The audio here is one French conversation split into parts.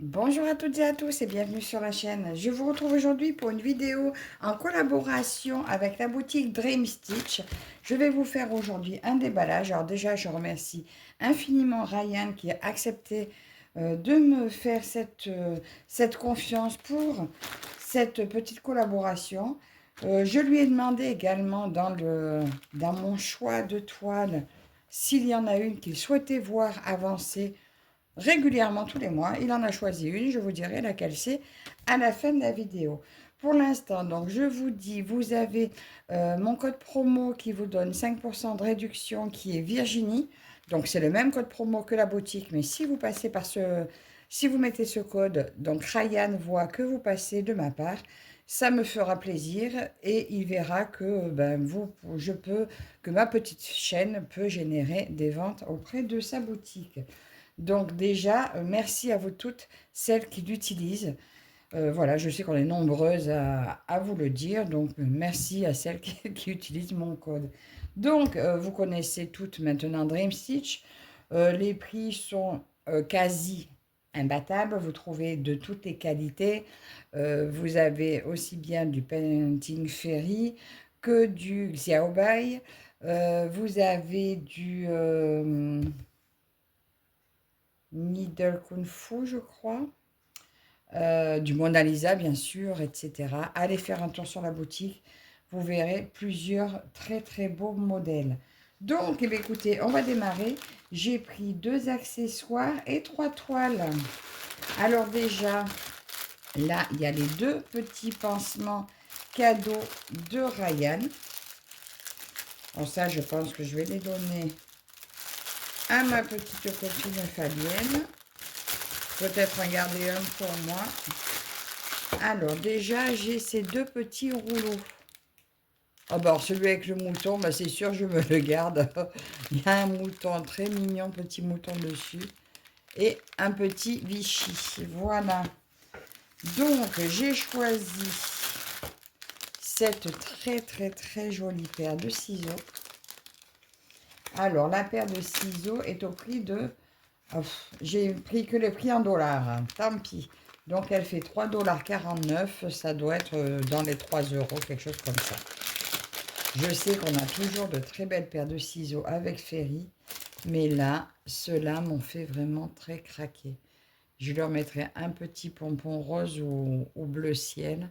Bonjour à toutes et à tous et bienvenue sur la chaîne. Je vous retrouve aujourd'hui pour une vidéo en collaboration avec la boutique Dream Stitch. Je vais vous faire aujourd'hui un déballage. Alors déjà, je remercie infiniment Ryan qui a accepté de me faire cette confiance pour cette petite collaboration. Je lui ai demandé également dans mon choix de toile s'il y en a une qu'il souhaitait voir avancer régulièrement tous les mois. Il en a choisi une, je vous dirai laquelle c'est à la fin de la vidéo. Pour l'instant, donc je vous dis, vous avez mon code promo qui vous donne 5% de réduction qui est Virginie. Donc c'est le même code promo que la boutique, mais si vous passez par si vous mettez ce code, donc Ryan voit que vous passez de ma part, ça me fera plaisir et il verra que que ma petite chaîne peut générer des ventes auprès de sa boutique. Donc déjà, merci à vous toutes, celles qui l'utilisent. Voilà, je sais qu'on est nombreuses à vous le dire, donc merci à celles qui utilisent mon code. Donc, vous connaissez toutes maintenant Dream Stitch. Les prix sont quasi imbattables, vous trouvez de toutes les qualités. Vous avez aussi bien du Painting Fairy que du Xiaobai. Vous avez du Needle Kung Fu, je crois. Du Mona Lisa, bien sûr, etc. Allez faire un tour sur la boutique. Vous verrez plusieurs très très beaux modèles. Donc, eh bien, écoutez, on va démarrer. J'ai pris 2 accessoires et 3 toiles. Alors déjà, là, il y a les 2 petits pansements cadeaux de Ryan. Bon, ça, je pense que je vais les donner à ma petite copine Fabienne. Peut-être en garder un pour moi. Alors déjà, j'ai ces 2 petits rouleaux. Ah bah alors celui avec le mouton, bah c'est sûr, je me le garde. Il y a un mouton très mignon, petit mouton dessus. Et un petit Vichy. Voilà. Donc, j'ai choisi cette très très très jolie paire de ciseaux. Alors, la paire de ciseaux est au prix de... Oh, j'ai pris que le prix en dollars, hein, tant pis. Donc, elle fait 3,49 $. Ça doit être dans les 3 euros, quelque chose comme ça. Je sais qu'on a toujours de très belles paires de ciseaux avec Ferry. Mais là, ceux-là m'ont fait vraiment très craquer. Je leur mettrai un petit pompon rose ou bleu ciel.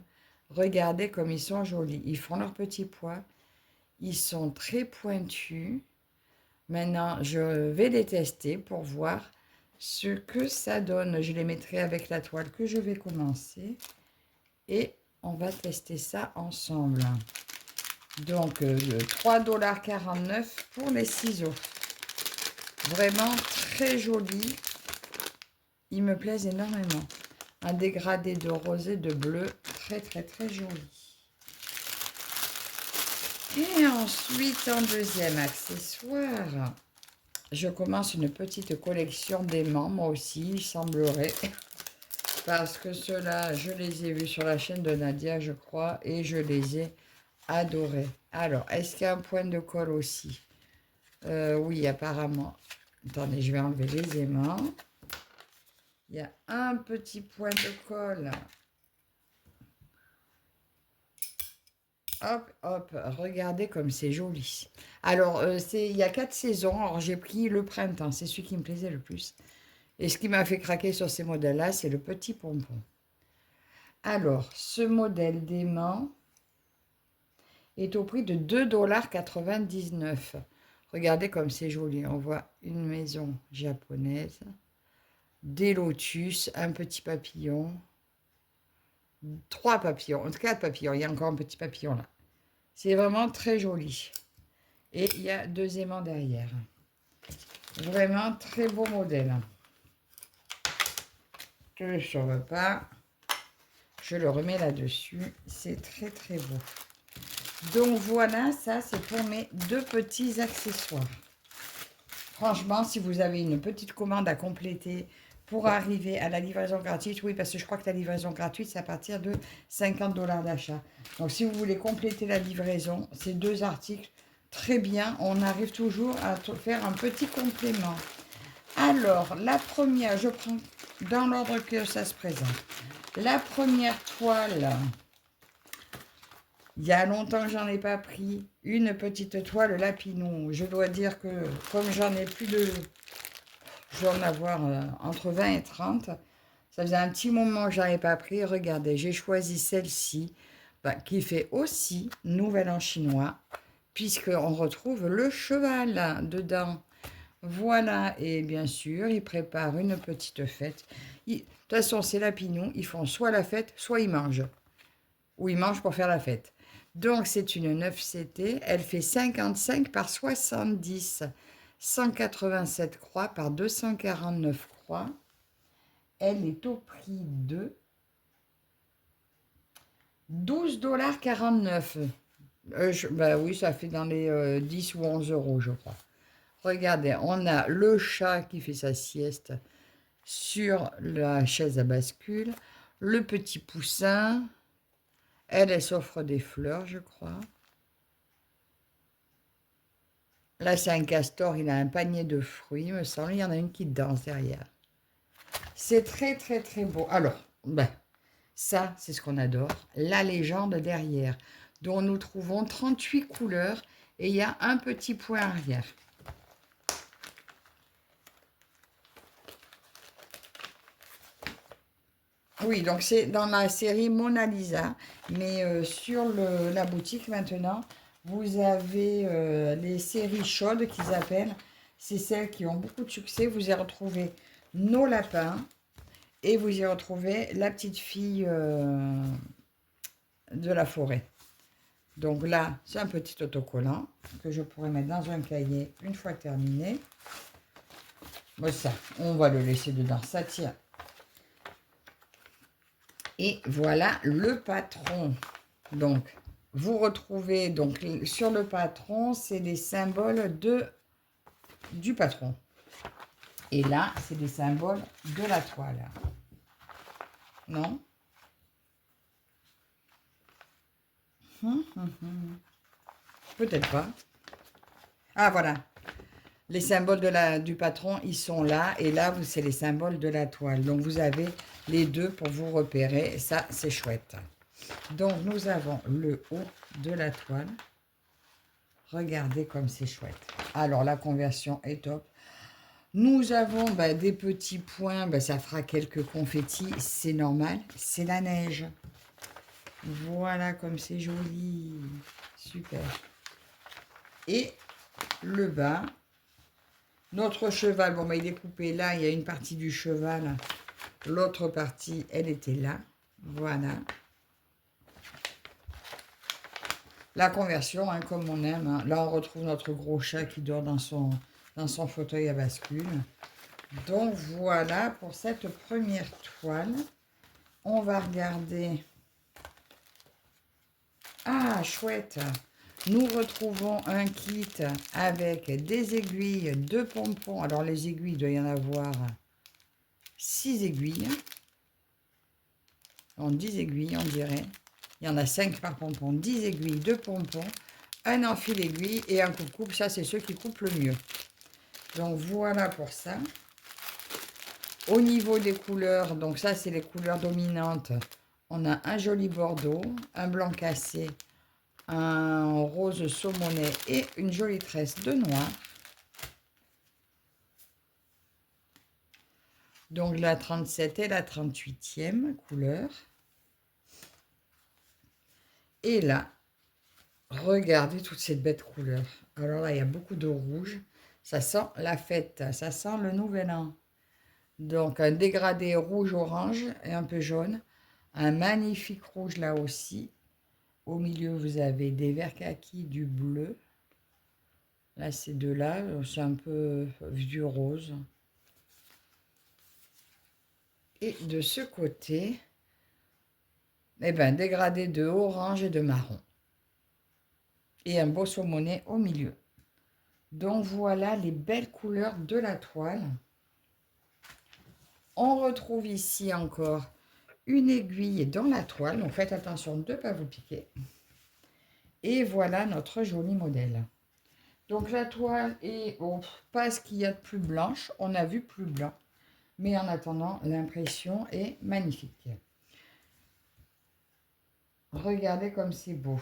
Regardez comme ils sont jolis. Ils font leur petit poids. Ils sont très pointus. Maintenant, je vais les tester pour voir ce que ça donne. Je les mettrai avec la toile que je vais commencer. Et on va tester ça ensemble. Donc, 3,49 $ pour les ciseaux. Vraiment très jolis. Ils me plaisent énormément. Un dégradé de rosé, de bleu. Très, très, très joli. Et ensuite, en deuxième accessoire, je commence une petite collection d'aimants, moi aussi, il semblerait. Parce que ceux-là, je les ai vus sur la chaîne de Nadia, je crois, et je les ai adorés. Alors, est-ce qu'il y a un point de colle aussi? Oui, apparemment. Attendez, je vais enlever les aimants. Il y a un petit point de colle. Hop, hop, regardez comme c'est joli. Alors, il y a 4 saisons. Alors, j'ai pris le printemps. C'est celui qui me plaisait le plus. Et ce qui m'a fait craquer sur ces modèles-là, c'est le petit pompon. Alors, ce modèle d'aimant est au prix de 2,99 $. Regardez comme c'est joli. On voit une maison japonaise, des lotus, un petit papillon, 3 papillons, 4 papillons. Il y a encore un petit papillon là. C'est vraiment très joli. Et il y a 2 aimants derrière. Vraiment très beau modèle. Je ne le sauve pas. Je le remets là-dessus. C'est très très beau. Donc voilà, ça c'est pour mes 2 petits accessoires. Franchement, si vous avez une petite commande à compléter pour arriver à la livraison gratuite, oui, parce que je crois que la livraison gratuite, c'est à partir de 50 $ d'achat. Donc si vous voulez compléter la livraison, ces 2 articles, très bien, on arrive toujours à faire un petit complément. Alors, la première, je prends dans l'ordre que ça se présente. La première toile, il y a longtemps que j'en ai pas pris. Une petite toile Lapinou. Je dois dire que comme j'en ai plus de... Je dois en avoir entre 20 et 30. Ça faisait un petit moment que je n'en ai pas pris. Regardez, j'ai choisi celle-ci, qui fait aussi Nouvel An chinois, puisqu'on retrouve le cheval dedans. Voilà, et bien sûr, ils préparent une petite fête. De toute façon, c'est Lapignon, ils font soit la fête, soit ils mangent. Ou ils mangent pour faire la fête. Donc, c'est une 9CT, elle fait 55 par 70, 187 croix par 249 croix. Elle est au prix de 12,49 $. Bah oui, ça fait dans les 10 ou 11 euros, je crois. Regardez, on a le chat qui fait sa sieste sur la chaise à bascule, le petit poussin, elle s'offre des fleurs, je crois. Là, c'est un castor, il a un panier de fruits, me semble, il y en a une qui danse derrière. C'est très, très, très beau. Alors, ça, c'est ce qu'on adore, la légende derrière, dont nous trouvons 38 couleurs, et il y a un petit point arrière. Oui, donc c'est dans la série Mona Lisa, mais sur la boutique maintenant, vous avez les séries chaudes qu'ils appellent. C'est celles qui ont beaucoup de succès. Vous y retrouvez nos lapins et vous y retrouvez la petite fille de la forêt. Donc là, c'est un petit autocollant que je pourrais mettre dans un cahier une fois terminé. Bon, ça, on va le laisser dedans, ça tient. Et voilà le patron. Donc, vous retrouvez donc sur le patron, c'est les symboles du patron. Et là, c'est les symboles de la toile. Non? Peut-être pas. Ah, voilà. Les symboles du patron, ils sont là. Et là, c'est les symboles de la toile. Donc, vous avez les deux pour vous repérer. Et ça, c'est chouette. Donc, nous avons le haut de la toile. Regardez comme c'est chouette. Alors, la conversion est top. Nous avons des petits points. Ça fera quelques confettis. C'est normal. C'est la neige. Voilà comme c'est joli. Super. Et le bas. Notre cheval, il est coupé là, il y a une partie du cheval, l'autre partie, elle était là, voilà. La conversion, comme on aime, hein. Là on retrouve notre gros chat qui dort dans son fauteuil à bascule. Donc voilà pour cette première toile. On va regarder. Ah, chouette! Nous retrouvons un kit avec des aiguilles, 2 pompons. Alors, les aiguilles, il doit y en avoir 6 aiguilles. En 10 aiguilles, on dirait. Il y en a 5 par pompon. 10 aiguilles, 2 pompons, un enfil aiguille et un coupe-coupe. Ça, c'est ceux qui coupent le mieux. Donc, voilà pour ça. Au niveau des couleurs, donc ça, c'est les couleurs dominantes. On a un joli bordeaux, un blanc cassé, un rose saumonet et une jolie tresse de noir. Donc la 37 et la 38e couleur. Et là, regardez toute cette bête couleur. Alors là, il y a beaucoup de rouge. Ça sent la fête, ça sent le nouvel an. Donc un dégradé rouge-orange et un peu jaune. Un magnifique rouge là aussi. Au milieu, vous avez des verts kaki, du bleu. Là, ces deux-là, c'est un peu vieux rose. Et de ce côté, dégradé de orange et de marron. Et un beau saumonet au milieu. Donc voilà les belles couleurs de la toile. On retrouve ici encore une aiguille dans la toile. Donc faites attention de ne pas vous piquer. Et voilà notre joli modèle. Donc la toile est, bon, pas ce qu'il y a de plus blanche, on a vu plus blanc. Mais en attendant, l'impression est magnifique. Regardez comme c'est beau.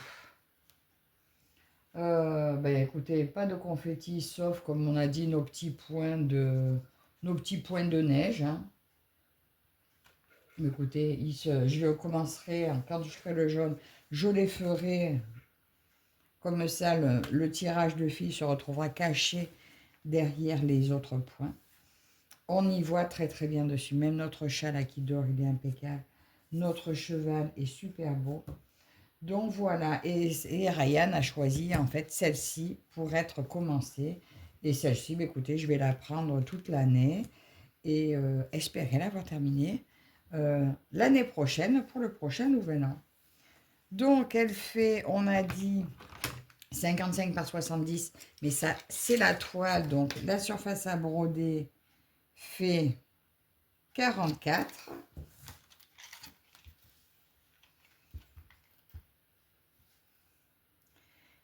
Ben écoutez, pas de confetti, sauf comme on a dit, nos petits points de neige. Hein. Écoutez, je commencerai, quand je ferai le jaune, je les ferai comme ça, le tirage de fil se retrouvera caché derrière les autres points. On y voit très très bien dessus, même notre chat là qui dort, il est impeccable. Notre cheval est super beau. Donc voilà, et Ryan a choisi en fait celle-ci pour être commencée. Et celle-ci, écoutez, je vais la prendre toute l'année et espérer l'avoir terminée l'année prochaine pour le prochain nouvel an. Donc elle fait, on a dit 55 par 70, mais ça c'est la toile, donc la surface à broder fait 44.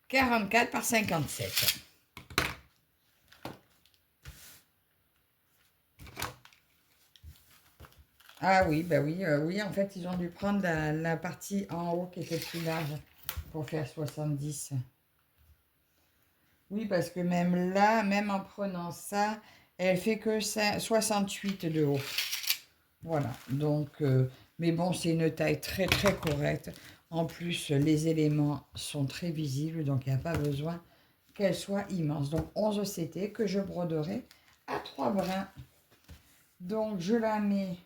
44 par 57. Ah oui, bah oui, oui, en fait, ils ont dû prendre la partie en haut qui était plus large pour faire 70. Oui, parce que même là, même en prenant ça, elle fait que 68 de haut. Voilà, donc, mais bon, c'est une taille très très correcte. En plus, les éléments sont très visibles, donc il n'y a pas besoin qu'elle soit immense. Donc 11 CT que je broderai à 3 brins. Donc je la mets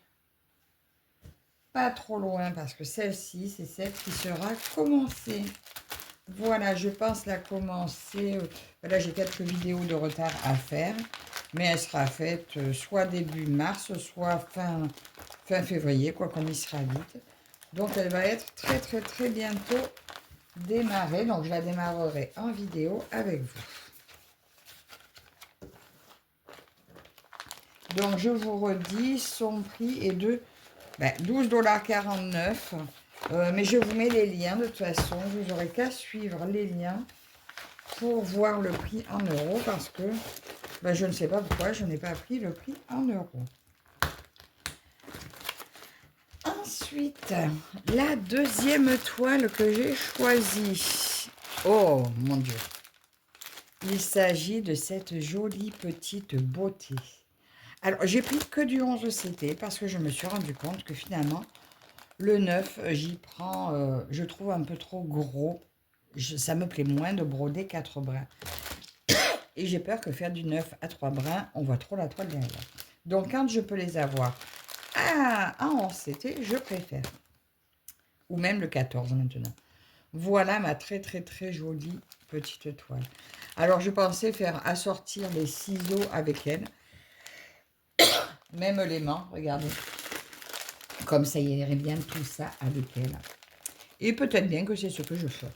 pas trop loin parce que celle-ci, c'est celle qui sera commencée. Voilà, je pense la commencer. Là, j'ai quelques vidéos de retard à faire, mais elle sera faite soit début mars, soit fin février, quoi, comme il sera vite. Donc, elle va être très, très, très bientôt démarrée. Donc, je la démarrerai en vidéo avec vous. Donc, je vous redis, son prix est de 12,49 $. Mais je vous mets les liens de toute façon. Vous n'aurez qu'à suivre les liens pour voir le prix en euros parce que je ne sais pas pourquoi je n'ai pas pris le prix en euros. Ensuite, la deuxième toile que j'ai choisie. Oh mon Dieu. Il s'agit de cette jolie petite beauté. Alors, j'ai pris que du 11 CT parce que je me suis rendu compte que finalement, le 9, j'y prends, je trouve un peu trop gros. Ça me plaît moins de broder 4 brins. Et j'ai peur que faire du 9 à 3 brins, on voit trop la toile derrière. Donc, quand je peux les avoir en 11 CT, je préfère. Ou même le 14 maintenant. Voilà ma très très très jolie petite toile. Alors, je pensais faire assortir les ciseaux avec elle. Même l'aimant, regardez. Comme ça irait bien tout ça avec elle. Et peut-être bien que c'est ce que je ferai.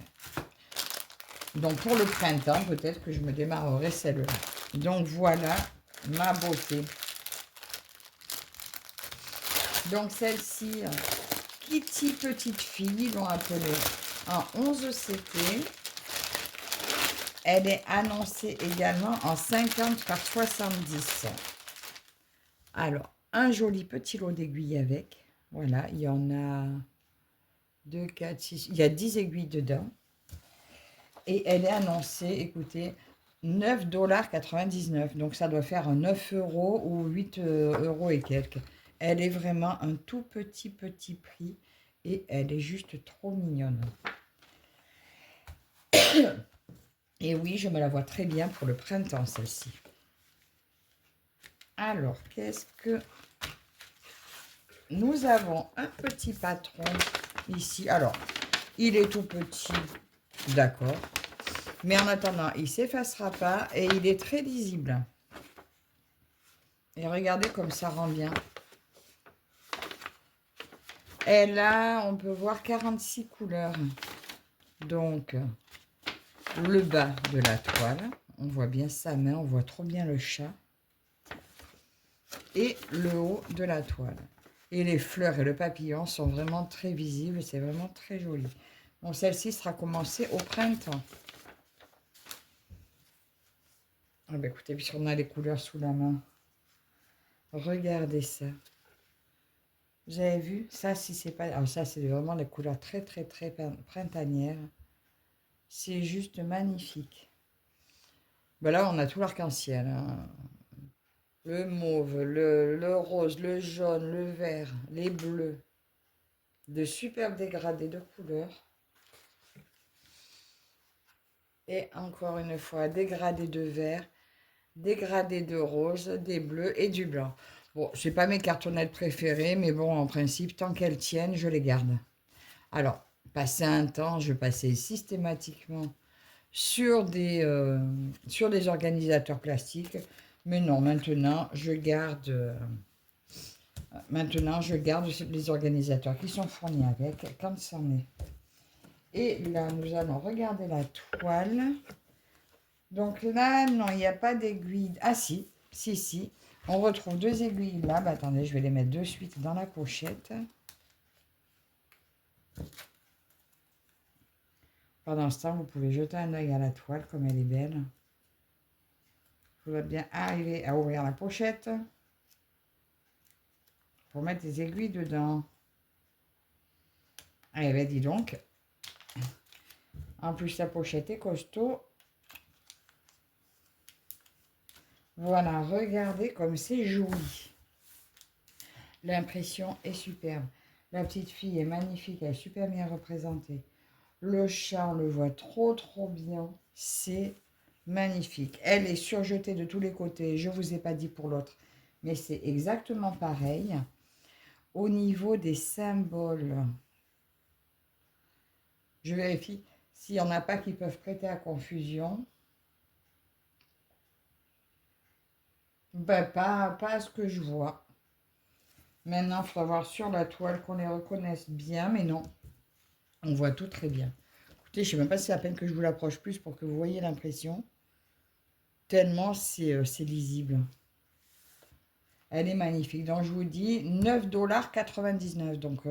Donc pour le printemps, peut-être que je me démarrerai celle-là. Donc voilà ma beauté. Donc celle-ci, Kitty Petite Fille, ils l'ont appelée en 11 CT. Elle est annoncée également en 50 par 70. Alors, un joli petit lot d'aiguilles avec. Voilà, il y en a 2, 4, 6. Il y a 10 aiguilles dedans. Et elle est annoncée, écoutez, 9,99 $. Donc ça doit faire 9 € ou 8 € et quelques. Elle est vraiment un tout petit prix. Et elle est juste trop mignonne. Et oui, je me la vois très bien pour le printemps, celle-ci. Alors, qu'est-ce que... Nous avons un petit patron ici. Alors, il est tout petit, d'accord. Mais en attendant, il ne s'effacera pas et il est très lisible. Et regardez comme ça rend bien. Elle a, on peut voir 46 couleurs. Donc, le bas de la toile. On voit bien sa main, on voit trop bien le chat. Et le haut de la toile. Et les fleurs et le papillon sont vraiment très visibles. C'est vraiment très joli. Bon, celle-ci sera commencée au printemps. Ah bah écoutez, puisqu'on a les couleurs sous la main, regardez ça. Vous avez vu? Ça, si c'est pas... Alors ça, c'est vraiment des couleurs très, très, très printanières. C'est juste magnifique. Ben là, on a tout l'arc-en-ciel, hein. Le mauve, le rose, le jaune, le vert, les bleus. De superbes dégradés de couleurs. Et encore une fois, dégradés de vert, dégradés de rose, des bleus et du blanc. Bon, c'est pas mes cartonnettes préférées, mais bon, en principe, tant qu'elles tiennent, je les garde. Alors, passer un temps, je passais systématiquement sur des organisateurs plastiques. Mais non, maintenant, je garde les organisateurs qui sont fournis avec, quand c'en est. Et là, nous allons regarder la toile. Donc là, non, il n'y a pas d'aiguille. Ah si, si, si. On retrouve deux aiguilles là. Bah, attendez, je vais les mettre de suite dans la pochette. Pendant ce temps, vous pouvez jeter un œil à la toile, comme elle est belle. Je vais bien arriver à ouvrir la pochette pour mettre des aiguilles dedans. Eh bien, dis donc. En plus, la pochette est costaud. Voilà, regardez comme c'est joli. L'impression est superbe. La petite fille est magnifique, elle est super bien représentée. Le chat, on le voit trop, trop bien. C'est magnifique. Elle est surjetée de tous les côtés. Je ne vous ai pas dit pour l'autre, mais c'est exactement pareil. Au niveau des symboles, je vérifie s'il n'y en a pas qui peuvent prêter à confusion. Ben, pas à ce que je vois. Maintenant, il faudra voir sur la toile qu'on les reconnaisse bien, mais non, on voit tout très bien. Écoutez, je ne sais même pas si c'est la peine que je vous l'approche plus pour que vous voyez l'impression. Tellement c'est lisible. Elle est magnifique. Donc, je vous dis 9,99 $. Donc,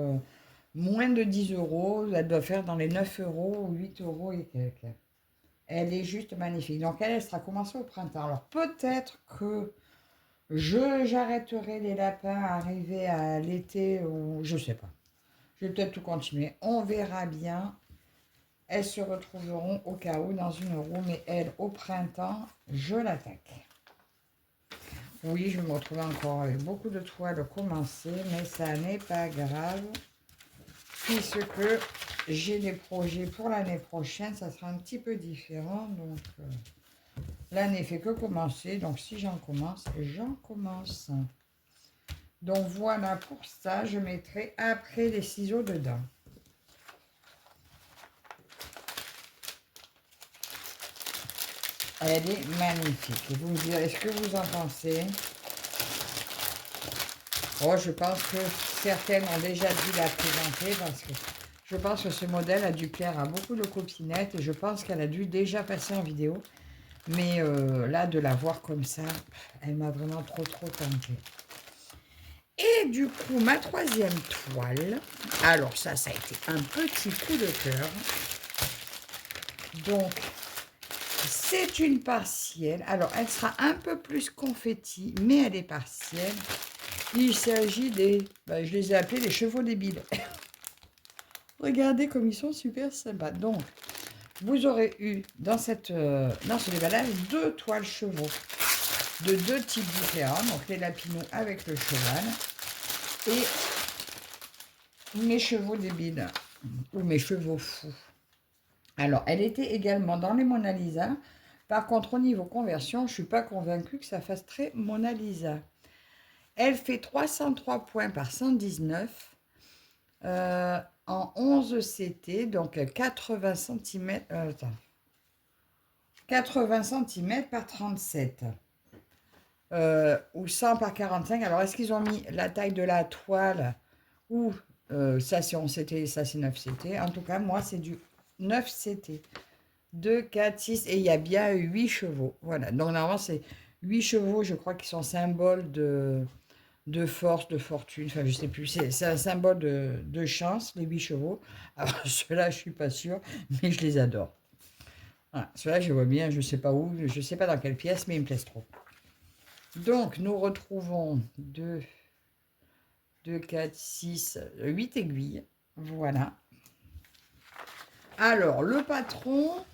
moins de 10 €. Elle doit faire dans les 9 €, 8 € et quelques. Elle est juste magnifique. Donc, elle sera commencée au printemps. Alors, peut-être que j'arrêterai les lapins arrivés à l'été ou je sais pas. Je vais peut-être tout continuer. On verra bien. Elles se retrouveront au cas où dans une roue, mais elle, au printemps, je l'attaque. Oui, je me retrouve encore avec beaucoup de toiles commencées, mais ça n'est pas grave. Puisque j'ai des projets pour l'année prochaine, ça sera un petit peu différent. Donc, l'année fait que commencer. Donc, si j'en commence, j'en commence. Donc, voilà pour ça. Je mettrai après les ciseaux dedans. Elle est magnifique. Vous me direz ce que vous en pensez. Oh, je pense que certaines ont déjà dû la présenter parce que je pense que ce modèle a dû plaire à beaucoup de copinettes et je pense qu'elle a dû déjà passer en vidéo. Mais là, de la voir comme ça, elle m'a vraiment trop, trop tentée. Et du coup, ma troisième toile, alors ça a été un petit coup de cœur. Donc, c'est une partielle. Alors, elle sera un peu plus confetti, mais elle est partielle. Il s'agit des... Ben, je les ai appelés les chevaux débiles. Regardez comme ils sont super sympas. Donc, vous aurez eu dans ce déballage deux toiles chevaux de deux types différents. Donc, les lapinous avec le cheval et mes chevaux débiles ou mes chevaux fous. Alors, elle était également dans les Mona Lisa. Par contre, au niveau conversion, je ne suis pas convaincue que ça fasse très Mona Lisa. Elle fait 303 points par 119 en 11 CT, donc 80 cm, 80 cm par 37 ou 100 par 45. Alors, est-ce qu'ils ont mis la taille de la toile ou ça c'est 11 CT et ça c'est 9 CT. En tout cas, moi, c'est du 9 CT. 2, 4, 6 et il y a bien 8 chevaux. Voilà, donc normalement, c'est 8 chevaux, je crois, qui sont symboles de force, de fortune, enfin je sais plus, c'est un symbole de chance, les 8 chevaux. Alors ceux-là, je suis pas sûre, mais je les adore. Voilà, ceux-là, je vois bien, je ne sais pas où, je ne sais pas dans quelle pièce, mais ils me plaisent trop. Donc, nous retrouvons 2, 4, 6, 8 aiguilles. Voilà. Alors, le patron,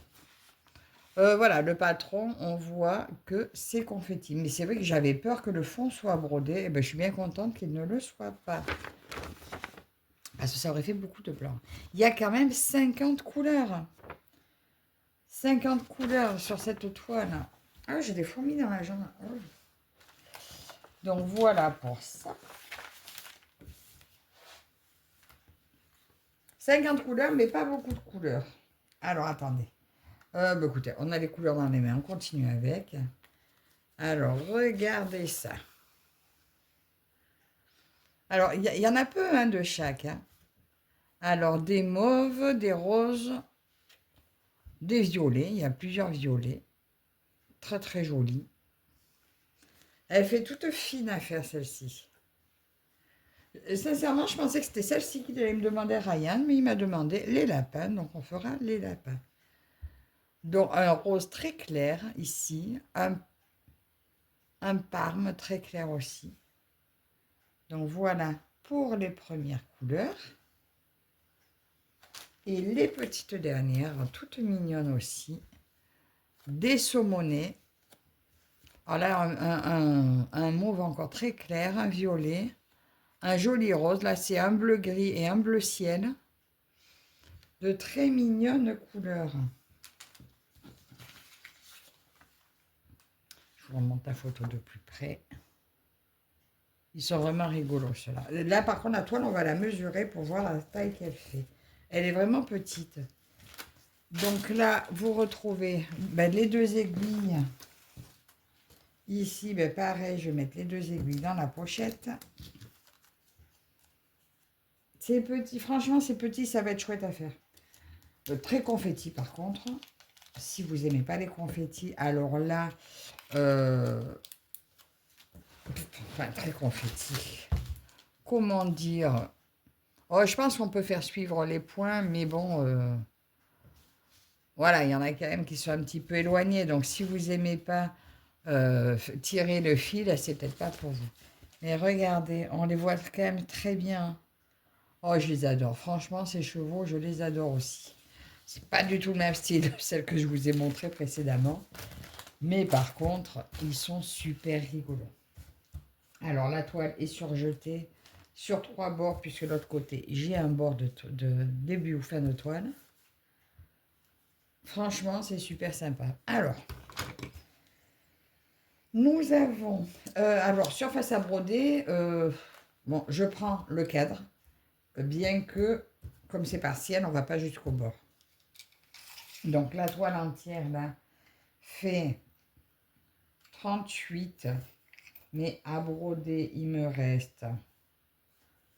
voilà, le patron, on voit que c'est confetti. Mais c'est vrai que j'avais peur que le fond soit brodé. Et ben, je suis bien contente qu'il ne le soit pas. Parce que ça aurait fait beaucoup de blanc. Il y a quand même 50 couleurs. 50 couleurs sur cette toile. Ah, j'ai des fourmis dans la jambe. Oh. Donc, voilà pour ça. 50 couleurs, mais pas beaucoup de couleurs. Alors, attendez. Bah, écoutez, on a les couleurs dans les mains. On continue avec. Alors, regardez ça. Alors, il y en a peu hein, de chaque. Hein. Alors, des mauves, des roses, des violets. Il y a plusieurs violets. Très, très jolis. Elle fait toute fine à faire, celle-ci. Sincèrement, je pensais que c'était celle-ci qu'il allait me demander Ryan, mais il m'a demandé les lapins, donc on fera les lapins. Donc, un rose très clair ici, un parme très clair aussi. Donc, voilà pour les premières couleurs. Et les petites dernières, toutes mignonnes aussi. Des saumonets. Alors là, un mauve encore très clair, un violet, un joli rose. Là, c'est un bleu gris et un bleu ciel. De très mignonnes couleurs. Je vous remonte la photo de plus près. Ils sont vraiment rigolos, ceux-là. Là, par contre, la toile, on va la mesurer pour voir la taille qu'elle fait. Elle est vraiment petite. Donc là, vous retrouvez les deux aiguilles. Ici, pareil, je vais mettre les deux aiguilles dans la pochette. C'est petit, franchement, c'est petit, ça va être chouette à faire. Très confetti, par contre. Si vous n'aimez pas les confettis, alors là, enfin, très confetti. Comment dire? Oh, je pense qu'on peut faire suivre les points, mais bon, voilà, il y en a quand même qui sont un petit peu éloignés. Donc, si vous n'aimez pas tirer le fil, c'est peut-être pas pour vous. Mais regardez, on les voit quand même très bien. Oh, je les adore. Franchement, ces chevaux, je les adore aussi. C'est pas du tout le même style que celle que je vous ai montré précédemment. Mais par contre, ils sont super rigolos. Alors, la toile est surjetée sur 3 bords, puisque de l'autre côté, j'ai un bord de début ou fin de toile. Franchement, c'est super sympa. Alors, nous avons... alors, surface à broder, bon, je prends le cadre, bien que, comme c'est partiel, on ne va pas jusqu'au bord. Donc, la toile entière, là, fait 38, mais à broder, il me reste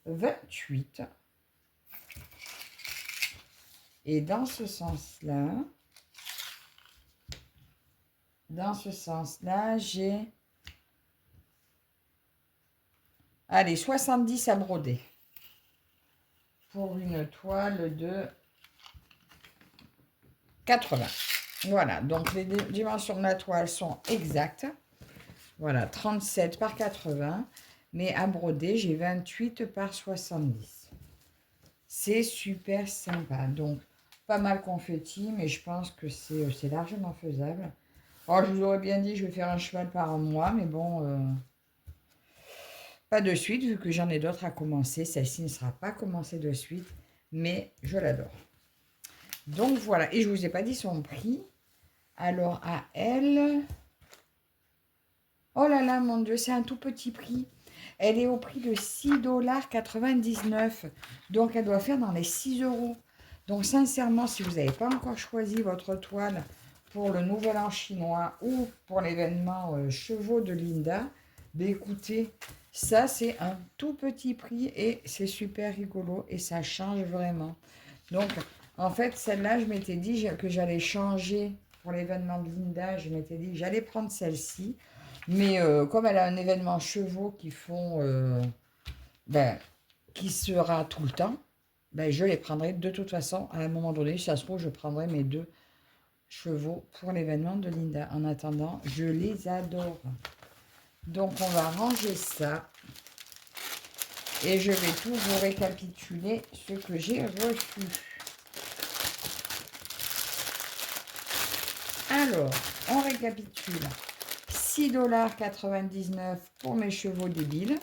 28. Et dans ce sens-là, j'ai... Allez, 70 à broder. Pour une toile de 80. Voilà, donc les dimensions de la toile sont exactes. Voilà, 37 par 80. Mais à broder, j'ai 28 par 70. C'est super sympa. Donc, pas mal confetti, mais je pense que c'est largement faisable. Alors, je vous aurais bien dit, je vais faire un cheval par mois, mais bon, pas de suite, vu que j'en ai d'autres à commencer. Celle-ci ne sera pas commencée de suite, mais je l'adore. Donc, voilà. Et je ne vous ai pas dit son prix. Alors, à elle... Oh là là, mon Dieu, c'est un tout petit prix. Elle est au prix de 6,99 $. Donc, elle doit faire dans les 6 €. Donc, sincèrement, si vous n'avez pas encore choisi votre toile pour le Nouvel An chinois ou pour l'événement Chevaux de Linda, écoutez, ça, c'est un tout petit prix et c'est super rigolo et ça change vraiment. Donc, en fait, celle-là, je m'étais dit que j'allais changer pour l'événement de Linda. Je m'étais dit que j'allais prendre celle-ci. Mais comme elle a un événement chevaux qui sera tout le temps, je les prendrai de toute façon. À un moment donné, si ça se trouve, je prendrai mes deux chevaux pour l'événement de Linda. En attendant, je les adore. Donc, on va ranger ça. Et je vais tout vous récapituler ce que j'ai reçu. Alors, on récapitule. 6,99 $, pour mes chevaux débiles.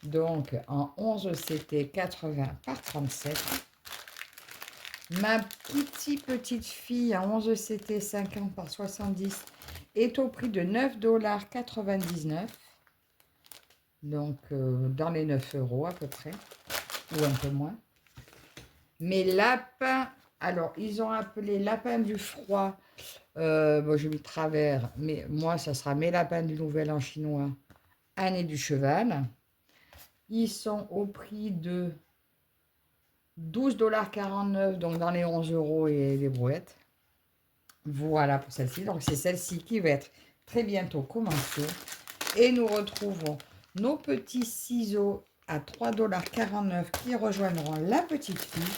Donc, en 11, c'était 80 par 37. Ma petite fille en 11, c'était 50 par 70 est au prix de 9,99 $. Donc, dans les 9 € à peu près, ou un peu moins. Mes lapins, alors, ils ont appelé lapin du froid. Bon, j'ai mis de travers, mais moi, ça sera mes lapins du Nouvel An chinois, année du cheval. Ils sont au prix de 12,49 $, donc dans les 11 € et les brouettes. Voilà pour celle-ci. Donc, c'est celle-ci qui va être très bientôt commencée. Et nous retrouvons nos petits ciseaux à 3,49 $ qui rejoindront la petite fille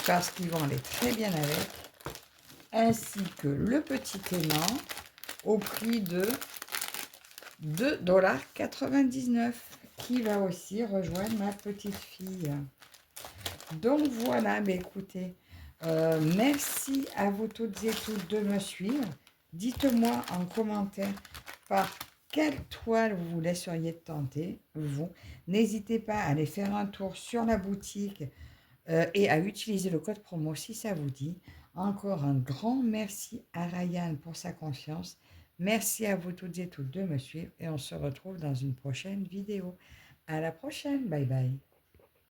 parce qu'ils vont aller très bien avec. Ainsi que le petit aimant au prix de 2,99 $ qui va aussi rejoindre ma petite fille. Donc voilà, mais écoutez, merci à vous toutes et tous de me suivre. Dites-moi en commentaire par quelle toile vous vous laisseriez tenter, vous. N'hésitez pas à aller faire un tour sur la boutique et à utiliser le code promo si ça vous dit. Encore un grand merci à Ryan pour sa confiance. Merci à vous toutes et tous de me suivre et on se retrouve dans une prochaine vidéo. À la prochaine, bye bye.